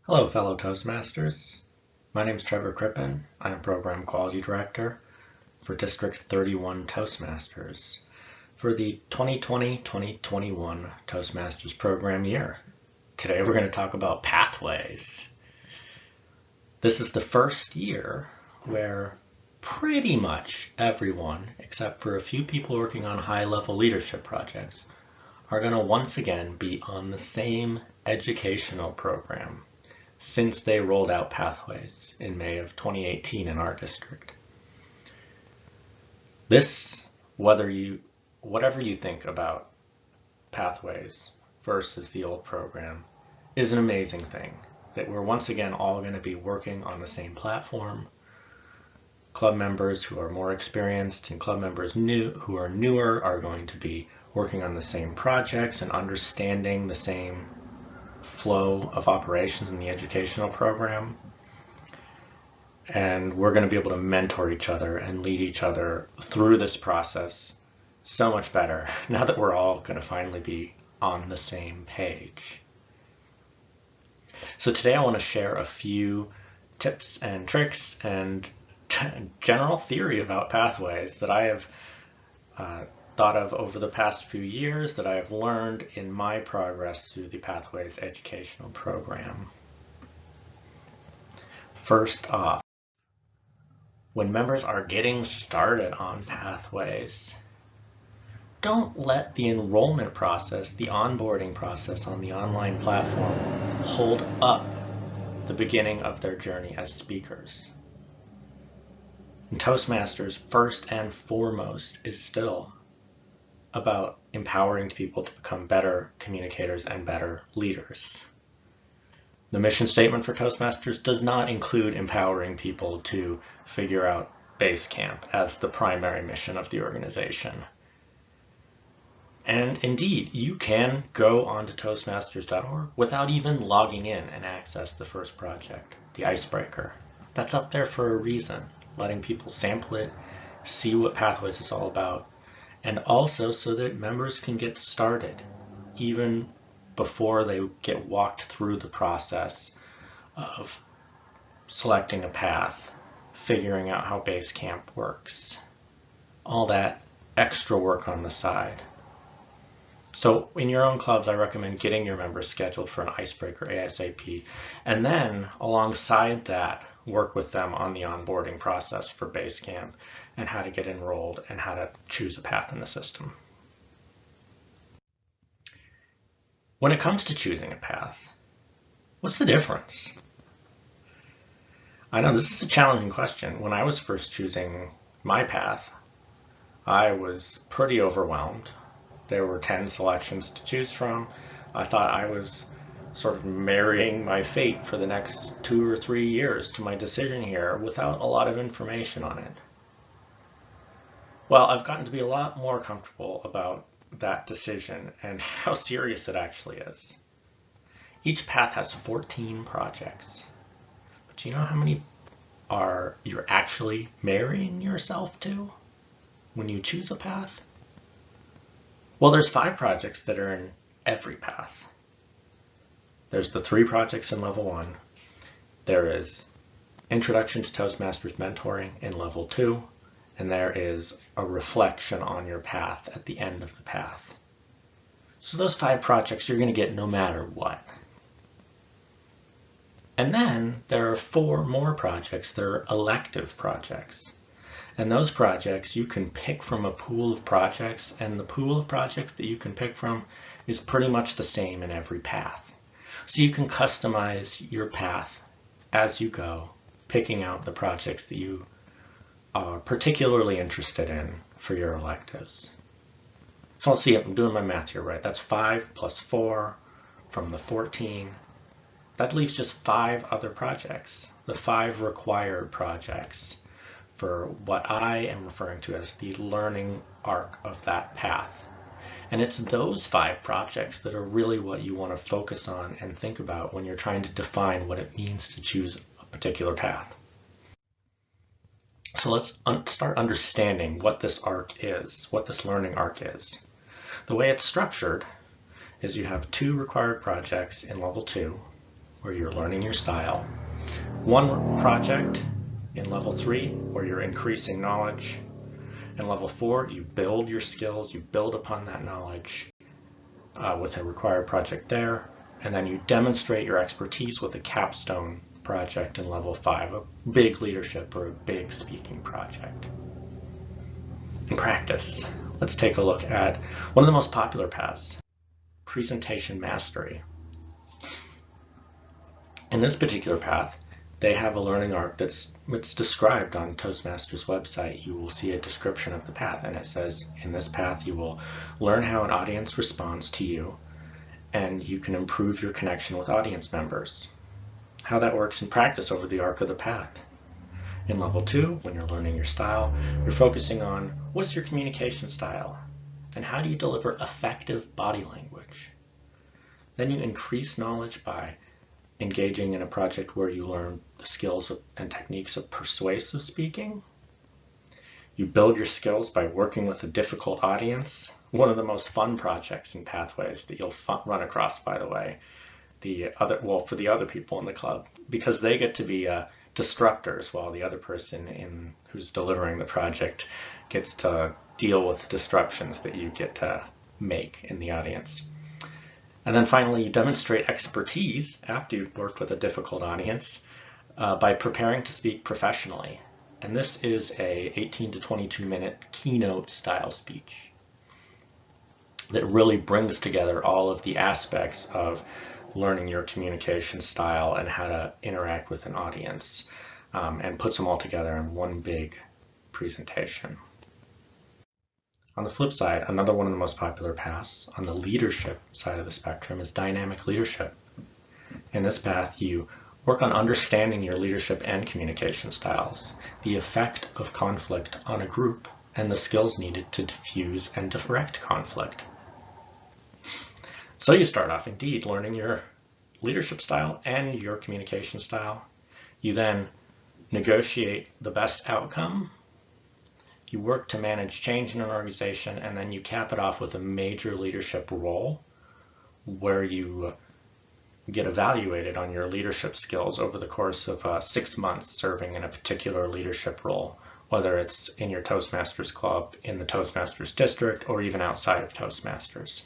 Hello, fellow Toastmasters. My name is Trevor Crippen. I am Program Quality Director for District 31 Toastmasters for the 2020-2021 Toastmasters program year. Today we're going to talk about pathways. This is the first year where pretty much everyone, except for a few people working on high-level leadership projects, are going to once again be on the same educational program since they rolled out Pathways in May of 2018 in our district. This, whatever you think about Pathways versus the old program, is an amazing thing, that we're once again all going to be working on the same platform. Club members who are more experienced and club members who are newer are going to be working on the same projects and understanding the same flow of operations in the educational program. And we're going to be able to mentor each other and lead each other through this process so much better now that we're all going to finally be on the same page. So today I want to share a few tips and tricks and general theory about pathways that I have thought of over the past few years, that I have learned in my progress through the Pathways educational program. First off, when members are getting started on Pathways, don't let the enrollment process, the onboarding process on the online platform, hold up the beginning of their journey as speakers. And Toastmasters, first and foremost, is still about empowering people to become better communicators and better leaders. The mission statement for Toastmasters does not include empowering people to figure out Basecamp as the primary mission of the organization. And indeed, you can go onto Toastmasters.org without even logging in and access the first project, the Icebreaker. That's up there for a reason, letting people sample it, see what Pathways is all about, and also so that members can get started even before they get walked through the process of selecting a path, figuring out how Basecamp works, all that extra work on the side. So in your own clubs, I recommend getting your members scheduled for an Icebreaker ASAP, and then alongside that, work with them on the onboarding process for Basecamp and how to get enrolled and how to choose a path in the system. When it comes to choosing a path, what's the difference? I know this is a challenging question. When I was first choosing my path, I was pretty overwhelmed. There were 10 selections to choose from. I thought I was sort of marrying my fate for the next 2 or 3 years to my decision here without a lot of information on it. Well, I've gotten to be a lot more comfortable about that decision and how serious it actually is. Each path has 14 projects, but do you know how many you're actually marrying yourself to when you choose a path? Well, there's 5 projects that are in every path. There's the 3 projects in level 1. There is Introduction to Toastmasters Mentoring in level 2, and there is a reflection on your path at the end of the path. So those 5 projects you're going to get no matter what. And then there are 4 more projects that are elective projects. And those projects you can pick from a pool of projects, and the pool of projects that you can pick from is pretty much the same in every path. So you can customize your path as you go, picking out the projects that you are particularly interested in for your electives. So let's see, I'm doing my math here right. That's 5 plus 4 from the 14. That leaves just 5 other projects, the 5 required projects for what I am referring to as the learning arc of that path. And it's those 5 projects that are really what you want to focus on and think about when you're trying to define what it means to choose a particular path. So let's start understanding what this arc is, what this learning arc is. The way it's structured is you have 2 required projects in level 2 where you're learning your style, one project in level 3 where you're increasing knowledge. In level 4, you build your skills, you build upon that knowledge with a required project there, and then you demonstrate your expertise with a capstone project in level 5, a big leadership or a big speaking project. In practice, let's take a look at one of the most popular paths, presentation mastery. In this particular path, they have a learning arc it's described on Toastmasters website. You will see a description of the path, and it says in this path you will learn how an audience responds to you, and you can improve your connection with audience members. How that works in practice over the arc of the path. In level 2, when you're learning your style, you're focusing on what's your communication style and how do you deliver effective body language. Then you increase knowledge by engaging in a project where you learn the skills and techniques of persuasive speaking. You build your skills by working with a difficult audience. One of the most fun projects in Pathways that you'll run across, by the way, for the other people in the club, because they get to be disruptors while the other person who's delivering the project gets to deal with the disruptions that you get to make in the audience. And then finally, you demonstrate expertise after you've worked with a difficult audience by preparing to speak professionally. And this is a 18 to 22 minute keynote style speech that really brings together all of the aspects of learning your communication style and how to interact with an audience, and puts them all together in one big presentation. On the flip side, another one of the most popular paths on the leadership side of the spectrum is dynamic leadership. In this path, you work on understanding your leadership and communication styles, the effect of conflict on a group, and the skills needed to diffuse and direct conflict. So you start off indeed learning your leadership style and your communication style. You then negotiate the best outcome. You work to manage change in an organization, and then you cap it off with a major leadership role where you get evaluated on your leadership skills over the course of 6 months serving in a particular leadership role, whether it's in your Toastmasters club, in the Toastmasters district, or even outside of Toastmasters.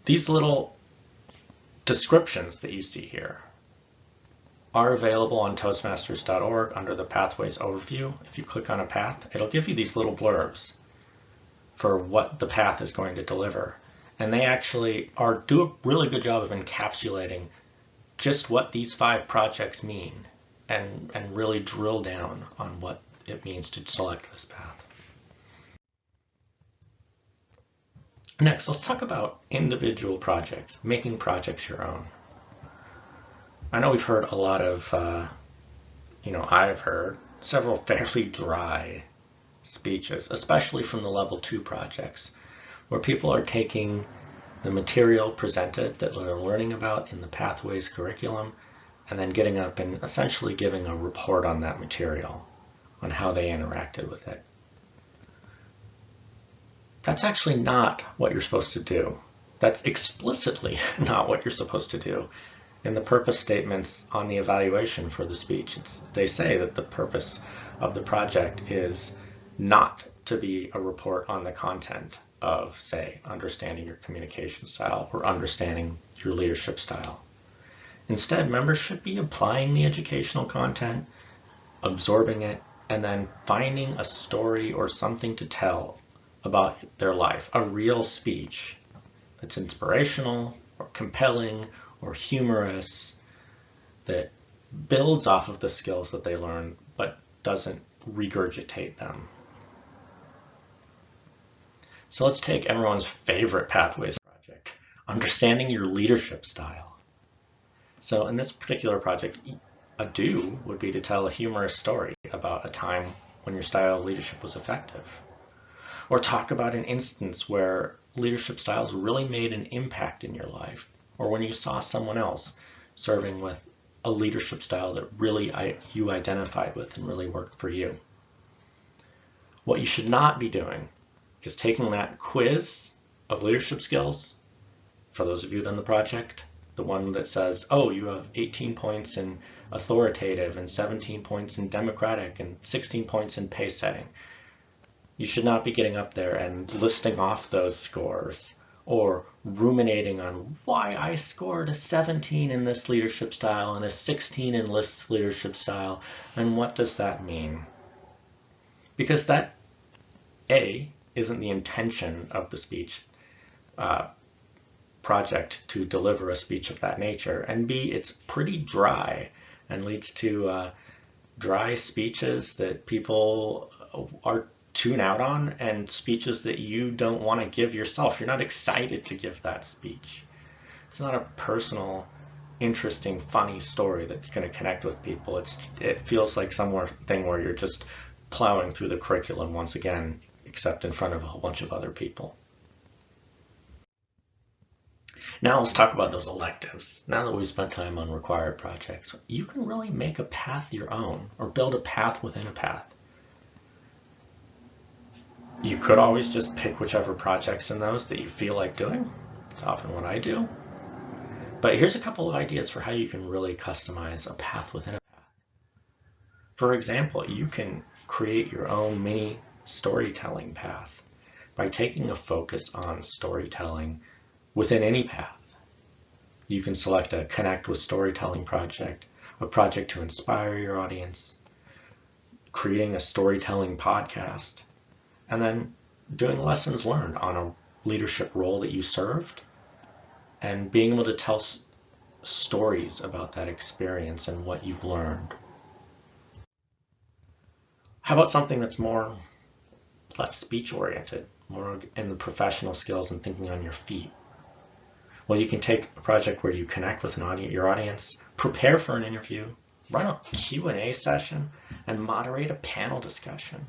These little descriptions that you see here are available on Toastmasters.org under the Pathways overview. If you click on a path, it'll give you these little blurbs for what the path is going to deliver. And they actually do a really good job of encapsulating just what these 5 projects mean and really drill down on what it means to select this path. Next, let's talk about individual projects, making projects your own. I know we've heard a lot of, I've heard several fairly dry speeches, especially from the level 2 projects, where people are taking the material presented that they're learning about in the Pathways curriculum and then getting up and essentially giving a report on that material, on how they interacted with it. That's actually not what you're supposed to do. That's explicitly not what you're supposed to do. In the purpose statements on the evaluation for the speech, they say that the purpose of the project is not to be a report on the content of, say, understanding your communication style or understanding your leadership style. Instead, members should be applying the educational content, absorbing it, and then finding a story or something to tell about their life, a real speech that's inspirational or compelling or humorous, that builds off of the skills that they learn but doesn't regurgitate them. So let's take everyone's favorite Pathways project, understanding your leadership style. So in this particular project, a do would be to tell a humorous story about a time when your style of leadership was effective. Or talk about an instance where leadership styles really made an impact in your life, or when you saw someone else serving with a leadership style that really you identified with and really worked for you. What you should not be doing is taking that quiz of leadership skills, for those of you done the project, the one that says, oh, you have 18 points in authoritative and 17 points in democratic and 16 points in pace setting. You should not be getting up there and listing off those scores or ruminating on why I scored a 17 in this leadership style and a 16 in this leadership style, and what does that mean? Because that, A, isn't the intention of the speech project to deliver a speech of that nature, and B, it's pretty dry and leads to dry speeches that people are tune out on, and speeches that you don't want to give yourself. You're not excited to give that speech. It's not a personal, interesting, funny story that's going to connect with people. It feels like something where you're just plowing through the curriculum once again, except in front of a whole bunch of other people. Now let's talk about those electives. Now that we've spent time on required projects, you can really make a path your own, or build a path within a path. You could always just pick whichever projects in those that you feel like doing. It's often what I do. But here's a couple of ideas for how you can really customize a path within a path. For example, you can create your own mini storytelling path by taking a focus on storytelling within any path. You can select a connect with storytelling project, a project to inspire your audience, creating a storytelling podcast, and then doing lessons learned on a leadership role that you served, and being able to tell stories about that experience and what you've learned. How about something that's less speech oriented, more in the professional skills and thinking on your feet? Well, you can take a project where you connect with your audience, prepare for an interview, run a Q&A session, and moderate a panel discussion.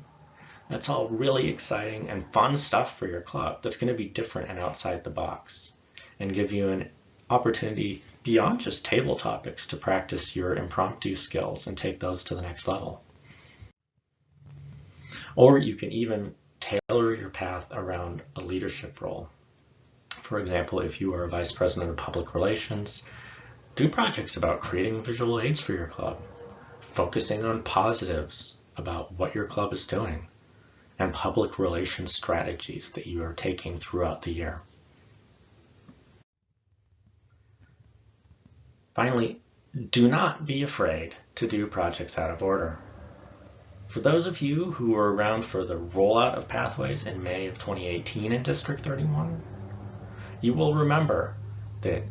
That's all really exciting and fun stuff for your club that's going to be different and outside the box, and give you an opportunity beyond just table topics to practice your impromptu skills and take those to the next level. Or you can even tailor your path around a leadership role. For example, if you are a vice president of public relations, do projects about creating visual aids for your club, focusing on positives about what your club is doing, and public relations strategies that you are taking throughout the year. Finally, do not be afraid to do projects out of order. For those of you who were around for the rollout of Pathways in May of 2018 in District 31, you will remember that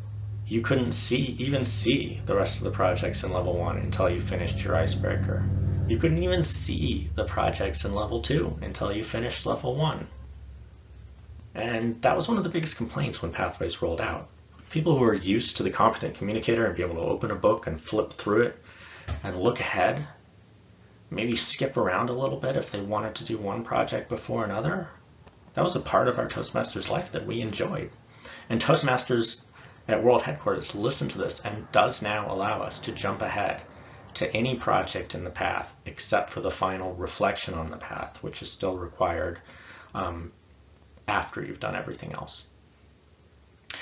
you couldn't even see the rest of the projects in Level 1 until you finished your icebreaker. You couldn't even see the projects in Level 2 until you finished Level 1. And that was one of the biggest complaints when Pathways rolled out. People who are used to the competent communicator and be able to open a book and flip through it and look ahead, maybe skip around a little bit if they wanted to do one project before another, that was a part of our Toastmasters life that we enjoyed. And Toastmasters at World Headquarters listened to this and does now allow us to jump ahead to any project in the path except for the final reflection on the path, which is still required after you've done everything else.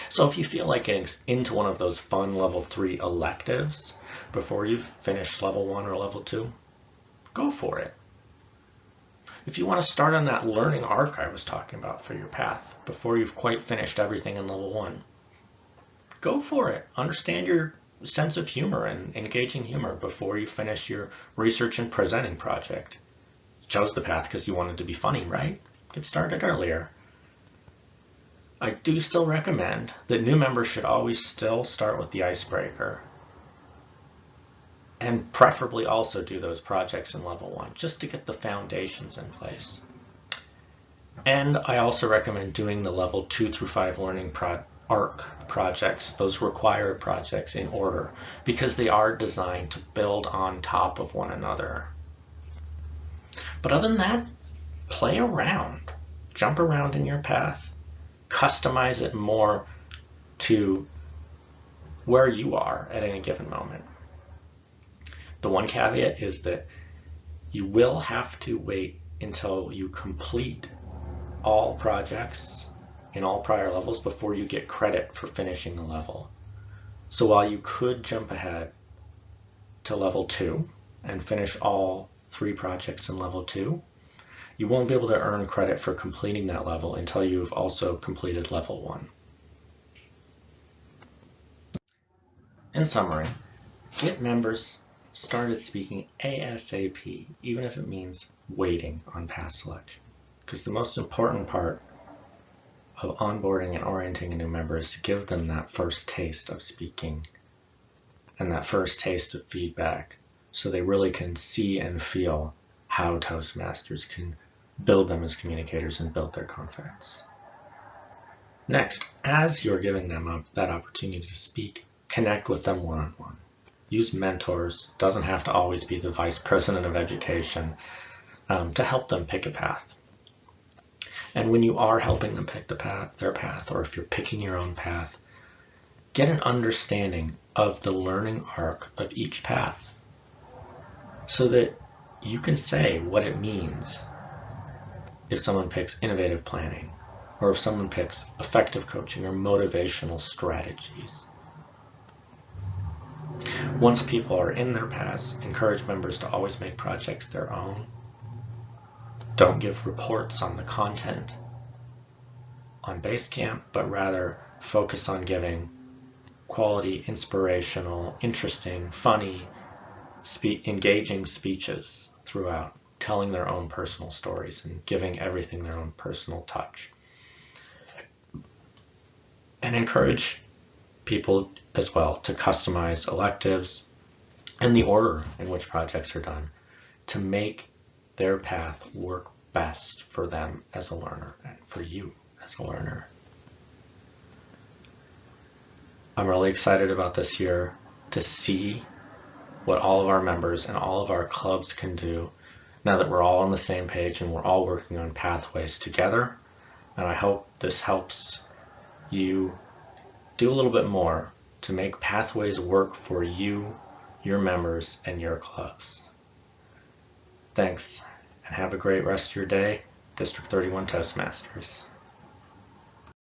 So if you feel like getting into one of those fun Level 3 electives before you've finished Level 1 or Level 2, go for it. If you want to start on that learning arc I was talking about for your path before you've quite finished everything in Level 1, go for it. Understand your sense of humor and engaging humor before you finish your research and presenting project. You chose the path because you wanted to be funny, right? Get started earlier. I do still recommend that new members should always still start with the icebreaker, and preferably also do those projects in Level 1 just to get the foundations in place. And I also recommend doing the Level 2 through 5 learning ARC projects, those required projects, in order, because they are designed to build on top of one another. But other than that, play around, jump around in your path, customize it more to where you are at any given moment. The one caveat is that you will have to wait until you complete all projects in all prior levels before you get credit for finishing the level. So while you could jump ahead to level 2 and finish all 3 projects in level 2, you won't be able to earn credit for completing that level until you've also completed level 1. In summary, get members started speaking ASAP, even if it means waiting on path selection. Because the most important part of onboarding and orienting a new member is to give them that first taste of speaking and that first taste of feedback so they really can see and feel how Toastmasters can build them as communicators and build their confidence. Next, as you're giving them that opportunity to speak, connect with them one-on-one. Use mentors, doesn't have to always be the vice president of education, to help them pick a path. And when you are helping them pick their path, or if you're picking your own path, get an understanding of the learning arc of each path so that you can say what it means if someone picks innovative planning, or if someone picks effective coaching or motivational strategies. Once people are in their paths, encourage members to always make projects their own. Don't give reports on the content on Basecamp, but rather focus on giving quality, inspirational, interesting, funny, engaging speeches throughout, telling their own personal stories and giving everything their own personal touch. And encourage people as well to customize electives and the order in which projects are done to make their path work best for them as a learner and for you as a learner. I'm really excited about this year to see what all of our members and all of our clubs can do now that we're all on the same page and we're all working on pathways together. And I hope this helps you do a little bit more to make pathways work for you, your members, and your clubs. Thanks, and have a great rest of your day. District 31 Toastmasters.